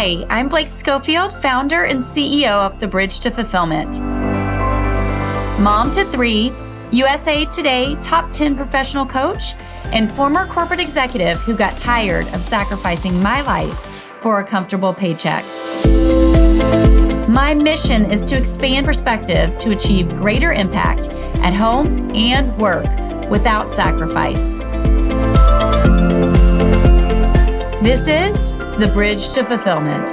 Hi, I'm Blake Schofield, founder and CEO of The Bridge to Fulfillment. Mom to 3, USA Today top 10 professional coach, and former corporate executive who got tired of sacrificing my life for a comfortable paycheck. My mission is to expand perspectives to achieve greater impact at home and work without sacrifice. This is The Bridge to Fulfillment.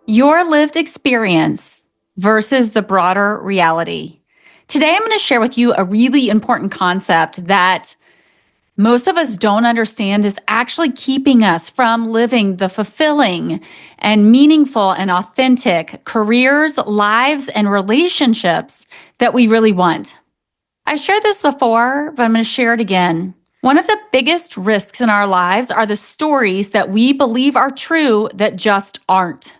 Your lived experience versus the broader reality. Today, I'm going to share with you a really important concept that most of us don't understand is actually keeping us from living the fulfilling and meaningful and authentic careers, lives, and relationships that we really want. I've shared this before, but I'm going to share it again. One of the biggest risks in our lives are the stories that we believe are true that just aren't.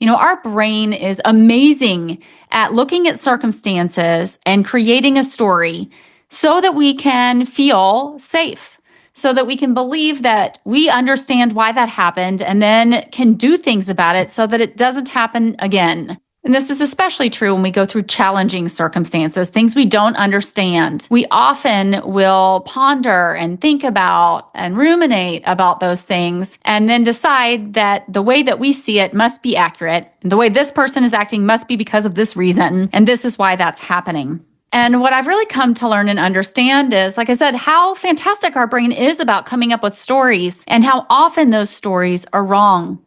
Our brain is amazing at looking at circumstances and creating a story so that we can feel safe, so that we can believe that we understand why that happened and then can do things about it so that it doesn't happen again. And this is especially true when we go through challenging circumstances, things we don't understand. We often will ponder and think about and ruminate about those things and then decide that the way that we see it must be accurate. And the way this person is acting must be because of this reason. And this is why that's happening. And what I've really come to learn and understand is, like I said, how fantastic our brain is about coming up with stories and how often those stories are wrong.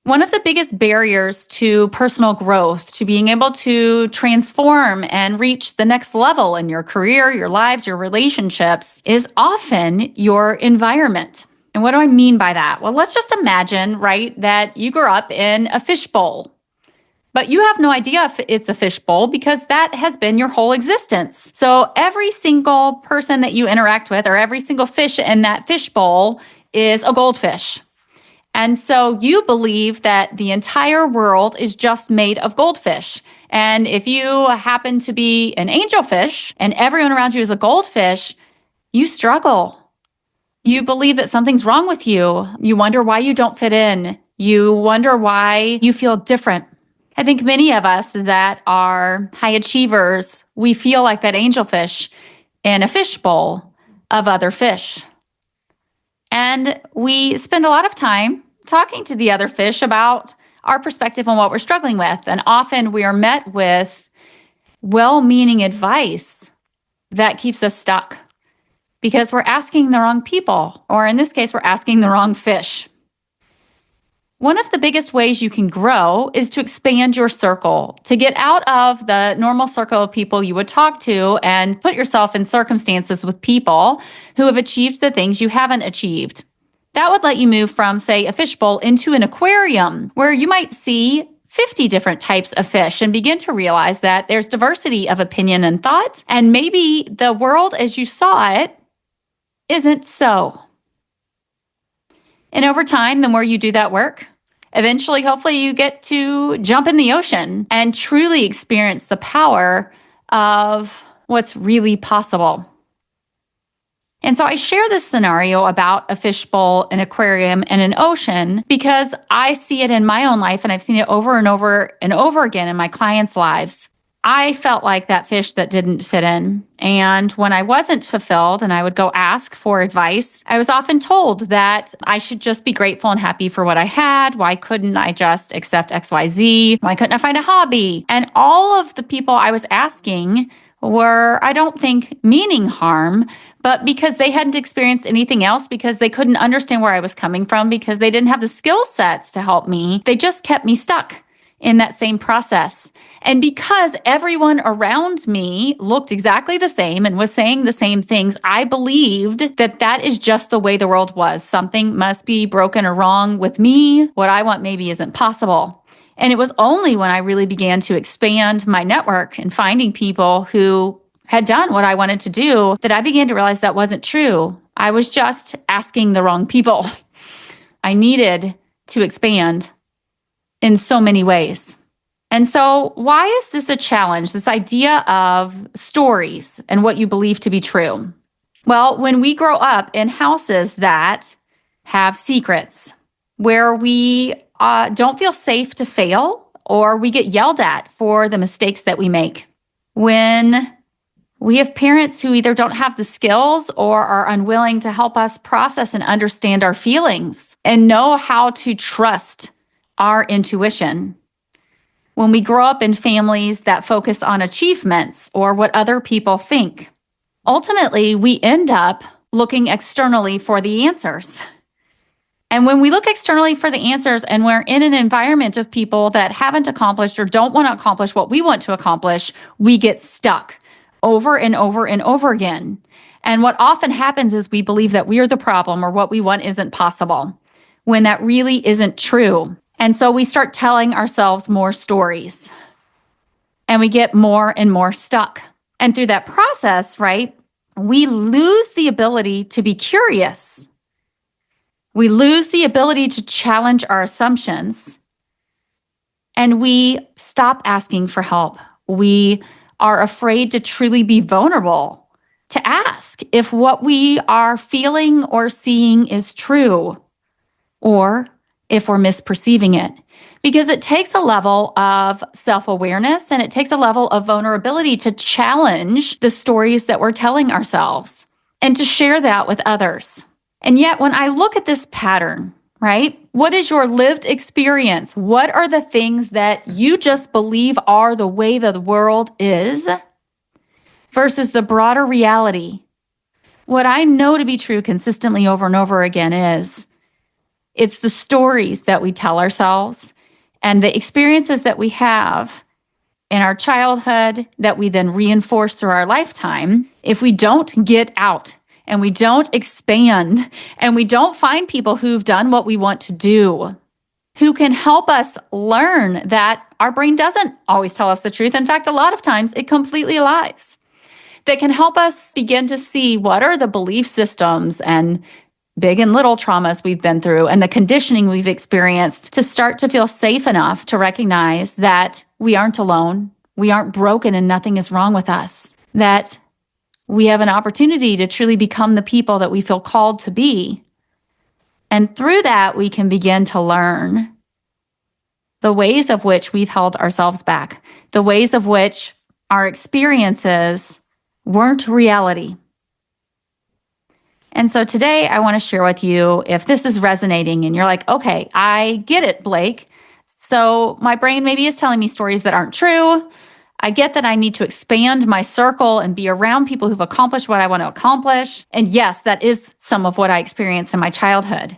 One of the biggest barriers to personal growth, to being able to transform and reach the next level in your career, your lives, your relationships, is often your environment. And what do I mean by that? Well, let's just imagine, right, that you grew up in a fishbowl. But you have no idea if it's a fishbowl because that has been your whole existence. So every single person that you interact with or every single fish in that fishbowl is a goldfish. And so you believe that the entire world is just made of goldfish. And if you happen to be an angelfish and everyone around you is a goldfish, you struggle. You believe that something's wrong with you. You wonder why you don't fit in. You wonder why you feel different. I think many of us that are high achievers, we feel like that angelfish in a fishbowl of other fish. And we spend a lot of time talking to the other fish about our perspective on what we're struggling with. And often we are met with well-meaning advice that keeps us stuck because we're asking the wrong people, or in this case, we're asking the wrong fish. One of the biggest ways you can grow is to expand your circle, to get out of the normal circle of people you would talk to and put yourself in circumstances with people who have achieved the things you haven't achieved. That would let you move from, say, a fishbowl into an aquarium where you might see 50 different types of fish and begin to realize that there's diversity of opinion and thought, and maybe the world as you saw it isn't so. And over time, the more you do that work, eventually, hopefully, you get to jump in the ocean and truly experience the power of what's really possible. And so I share this scenario about a fishbowl, an aquarium, and an ocean because I see it in my own life, and I've seen it over and over and over again in my clients' lives. I felt like that fish that didn't fit in. And when I wasn't fulfilled and I would go ask for advice, I was often told that I should just be grateful and happy for what I had. Why couldn't I just accept XYZ? Why couldn't I find a hobby? And all of the people I was asking were, I don't think, meaning harm, but because they hadn't experienced anything else, because they couldn't understand where I was coming from, because they didn't have the skill sets to help me, they just kept me stuck in that same process. And because everyone around me looked exactly the same and was saying the same things, I believed that that is just the way the world was. Something must be broken or wrong with me. What I want maybe isn't possible. And it was only when I really began to expand my network and finding people who had done what I wanted to do that I began to realize that wasn't true. I was just asking the wrong people. I needed to expand in so many ways. And so why is this a challenge, this idea of stories and what you believe to be true? Well, when we grow up in houses that have secrets, where we don't feel safe to fail, or we get yelled at for the mistakes that we make. When we have parents who either don't have the skills or are unwilling to help us process and understand our feelings and know how to trust our intuition. When we grow up in families that focus on achievements or what other people think, ultimately we end up looking externally for the answers. And when we look externally for the answers and we're in an environment of people that haven't accomplished or don't want to accomplish what we want to accomplish, we get stuck over and over and over again. And what often happens is we believe that we're the problem or what we want isn't possible, when that really isn't true. And so we start telling ourselves more stories and we get more and more stuck. And through that process, right, we lose the ability to be curious. We lose the ability to challenge our assumptions, and we stop asking for help. We are afraid to truly be vulnerable, to ask if what we are feeling or seeing is true, or if we're misperceiving it. Because it takes a level of self-awareness and it takes a level of vulnerability to challenge the stories that we're telling ourselves and to share that with others. And yet, when I look at this pattern, right, what is your lived experience? What are the things that you just believe are the way the world is versus the broader reality? What I know to be true consistently over and over again is it's the stories that we tell ourselves and the experiences that we have in our childhood that we then reinforce through our lifetime. If we don't get out and we don't expand, and we don't find people who've done what we want to do, who can help us learn that our brain doesn't always tell us the truth. In fact, a lot of times it completely lies. That can help us begin to see what are the belief systems and big and little traumas we've been through and the conditioning we've experienced to start to feel safe enough to recognize that we aren't alone, we aren't broken, and nothing is wrong with us. That we have an opportunity to truly become the people that we feel called to be. And through that, we can begin to learn the ways of which we've held ourselves back, the ways of which our experiences weren't reality. And so today, I want to share with you, if this is resonating and you're like, okay, I get it, Blake. So my brain maybe is telling me stories that aren't true. I get that I need to expand my circle and be around people who've accomplished what I want to accomplish. And yes, that is some of what I experienced in my childhood.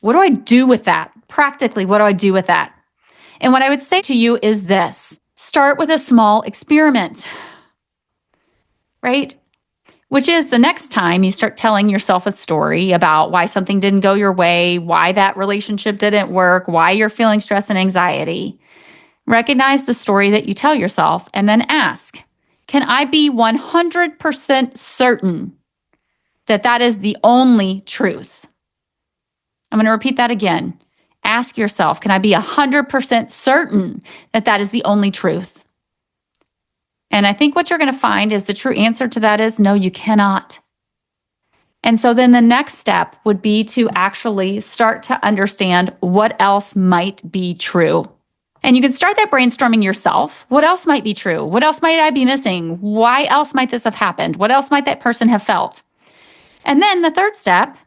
What do I do with that? Practically, what do I do with that? And what I would say to you is this: start with a small experiment, right? Which is the next time you start telling yourself a story about why something didn't go your way, why that relationship didn't work, why you're feeling stress and anxiety. Recognize the story that you tell yourself and then ask, can I be 100% certain that that is the only truth? I'm going to repeat that again. Ask yourself, can I be 100% certain that that is the only truth? And I think what you're going to find is the true answer to that is no, you cannot. And so then the next step would be to actually start to understand what else might be true. And you can start that brainstorming yourself. What else might be true? What else might I be missing? Why else might this have happened? What else might that person have felt? And then the third step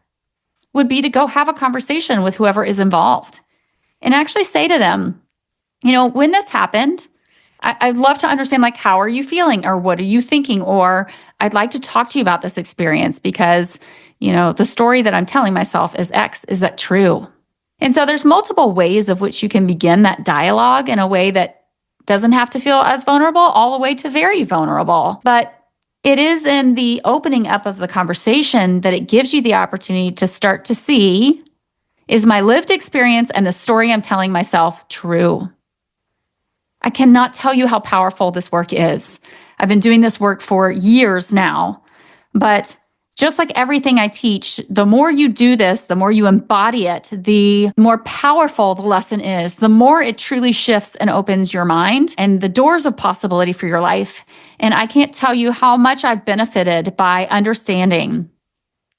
would be to go have a conversation with whoever is involved and actually say to them, you know, when this happened, I'd love to understand, like, how are you feeling or what are you thinking? Or I'd like to talk to you about this experience because, you know, the story that I'm telling myself is X. Is that true? And so there's multiple ways of which you can begin that dialogue in a way that doesn't have to feel as vulnerable, all the way to very vulnerable. But it is in the opening up of the conversation that it gives you the opportunity to start to see, is my lived experience and the story I'm telling myself true? I cannot tell you how powerful this work is. I've been doing this work for years now, but just like everything I teach, the more you do this, the more you embody it, the more powerful the lesson is, the more it truly shifts and opens your mind and the doors of possibility for your life. And I can't tell you how much I've benefited by understanding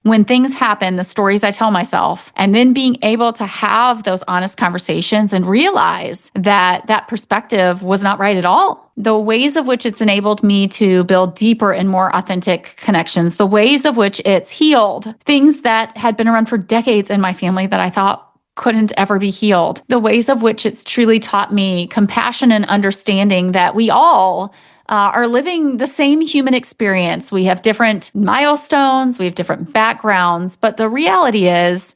when things happen, the stories I tell myself, and then being able to have those honest conversations and realize that that perspective was not right at all. The ways of which it's enabled me to build deeper and more authentic connections, the ways of which it's healed things that had been around for decades in my family that I thought couldn't ever be healed, the ways of which it's truly taught me compassion and understanding that we all are living the same human experience. We have different milestones, we have different backgrounds, but the reality is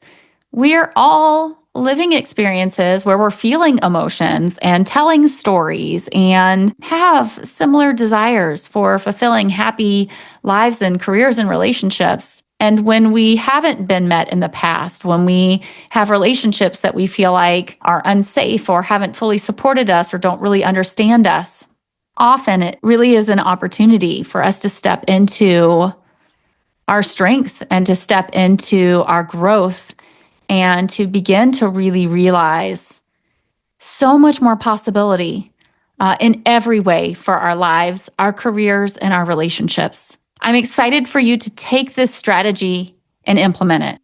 we're all living experiences where we're feeling emotions and telling stories and have similar desires for fulfilling happy lives and careers and relationships. And when we haven't been met in the past, when we have relationships that we feel like are unsafe or haven't fully supported us or don't really understand us, often it really is an opportunity for us to step into our strength and to step into our growth and to begin to really realize so much more possibility in every way for our lives, our careers, and our relationships. I'm excited for you to take this strategy and implement it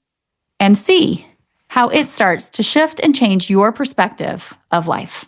and see how it starts to shift and change your perspective of life.